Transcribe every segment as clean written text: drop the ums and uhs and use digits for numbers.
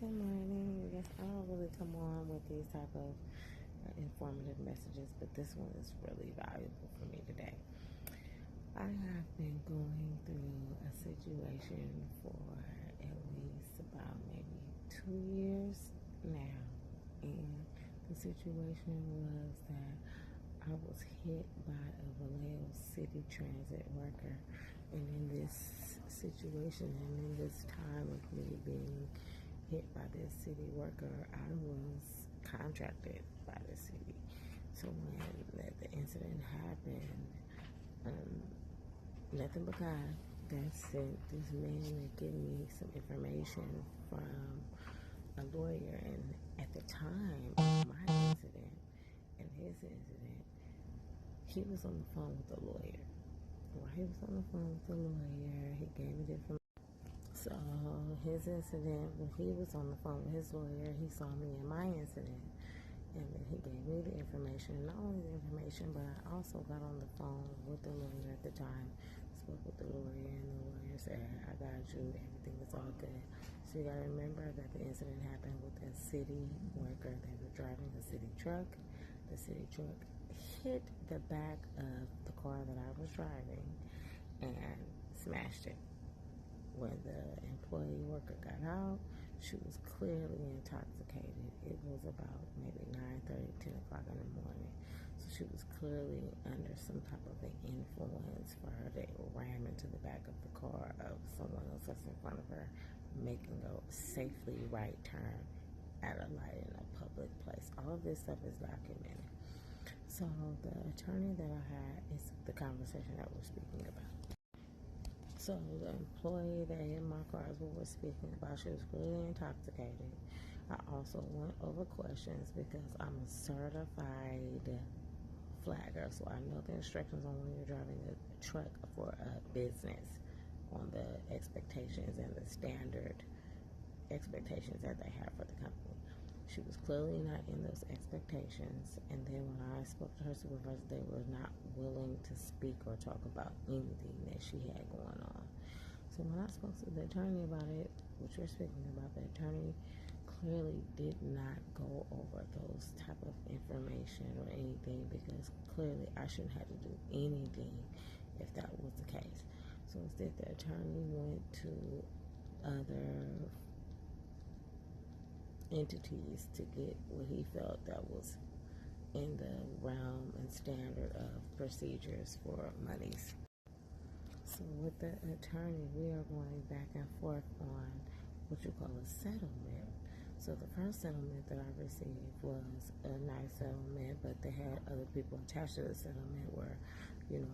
Good morning. Yes, I don't really come on with these type of informative messages, but this one is really valuable for me today. I have been going through a situation for at least about maybe 2 years now, and the situation was that I was hit by a Vallejo City Transit worker, and in this situation and in this time of me being hit by this city worker, I was contracted by the city. So when the incident happened, nothing but God that sent this man to give me some information from a lawyer. And at the time of my incident and his incident, he was on the phone with the lawyer. While he was on the phone with the lawyer, he gave me the information. So his incident, when he was on the phone with his lawyer, he saw me in my incident, and then he gave me the information. Not only the information, but I also got on the phone with the lawyer at the time, spoke with the lawyer, and the lawyer said, I got you, everything is all good. So you gotta remember that the incident happened with a city worker. They were driving a city truck. The city truck hit the back of the car that I was driving and smashed it. When the employee worker got out, she was clearly intoxicated. It was about maybe 9:30, 10 o'clock in the morning. So she was clearly under some type of an influence for her to ram into the back of the car of someone else that's in front of her, making a safely right turn at a light in a public place. All of this stuff is documented. So the attorney that I had is the conversation that we're speaking about. So the employee that hit my car is what we're speaking about. She was clearly intoxicated. I also went over questions because I'm a certified flagger, so I know the instructions on when you're driving a truck for a business, on the expectations and the standard expectations that they have for the company. She was clearly not in those expectations, and then when I spoke to her supervisor, they were not willing to speak or talk about anything that she had going on. So when I spoke to the attorney about it, which we're speaking about, the attorney clearly did not go over those type of information or anything, because clearly I shouldn't have to do anything if that was the case. So instead, the attorney went to other entities to get what he felt that was in the realm and standard of procedures for monies. So with the attorney, we are going back and forth on what you call a settlement. So the first settlement that I received was a nice settlement, but they had other people attached to the settlement where,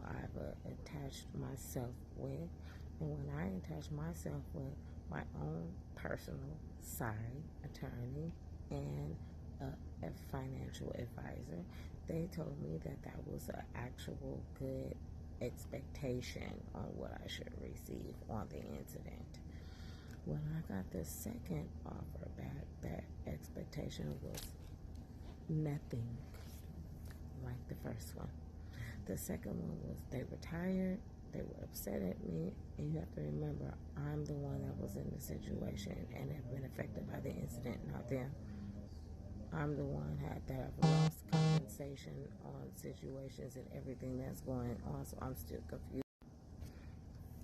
I've attached myself with. And when I attached myself with my own personal side attorney and a financial advisor, they told me that that was an actual good expectation on what I should receive on the incident. When I got the second offer back, that expectation was nothing like the first one. The second one was they were tired, they were upset at me, and you have to remember, I'm the one that was in the situation and have been affected by the incident, not them. I'm the one that have lost compensation on situations and everything that's going on, so I'm still confused.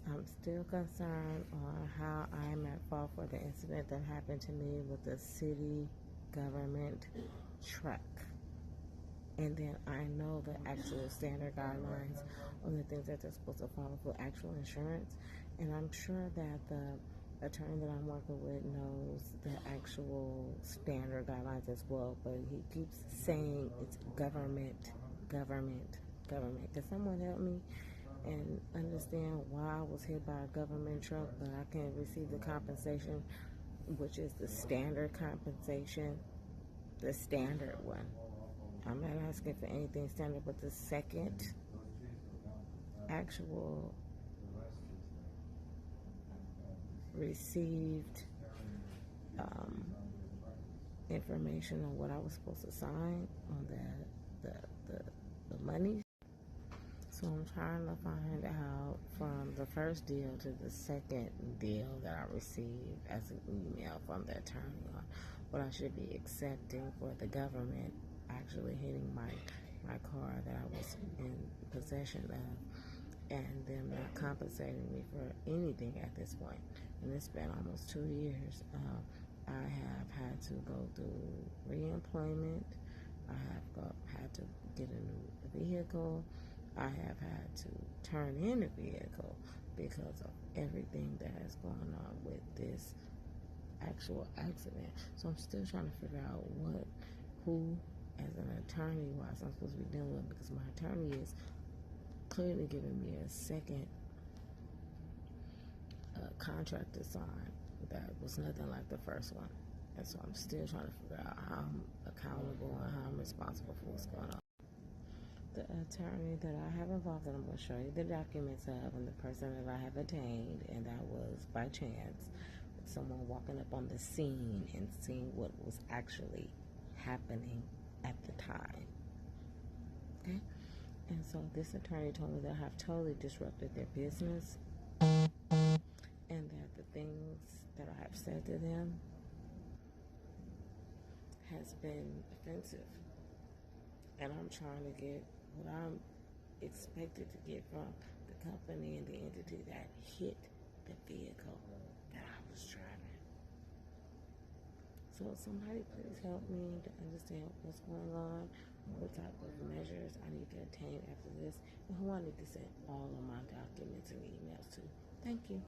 I'm still concerned on how I'm at fault for the incident that happened to me with the city government truck. And then I know the actual standard guidelines on the things that they're supposed to follow for actual insurance. And I'm sure that the attorney that I'm working with knows the actual standard guidelines as well. But he keeps saying it's government. Can someone help me and understand why I was hit by a government truck, but I can't receive the compensation, which is the standard compensation, the standard one? I'm not asking for anything standard, but the second actual received information on what I was supposed to sign on the money. So So I'm trying to find out from the first deal to the second deal that I received as an email from the attorney on what I should be accepting for the government actually hitting my car that I was in possession of, and them not compensating me for anything at this point. And it's been almost 2 years. I have had to go through reemployment. I have had to get a new vehicle. I have had to turn in a vehicle because of everything that has gone on with this actual accident. So I'm still trying to figure out who, as an attorney, wise I'm supposed to be dealing with, because my attorney is clearly giving me a second contract to sign that was nothing like the first one. And so I'm still trying to figure out how I'm accountable and how I'm responsible for what's going on. The attorney that I have involved, and I'm going to show you the documents of, and the person that I have attained, and that was by chance, with someone walking up on the scene and seeing what was actually happening at the time. Okay? And so this attorney told me that I have totally disrupted their business, and that the things that I have said to them has been offensive. And I'm trying to get what I'm expected to get from the company and the entity that hit the vehicle that I was driving. So somebody please help me to understand what's going on, what type of measures I need to attain after this, and who I need to send all of my documents and emails to. Thank you.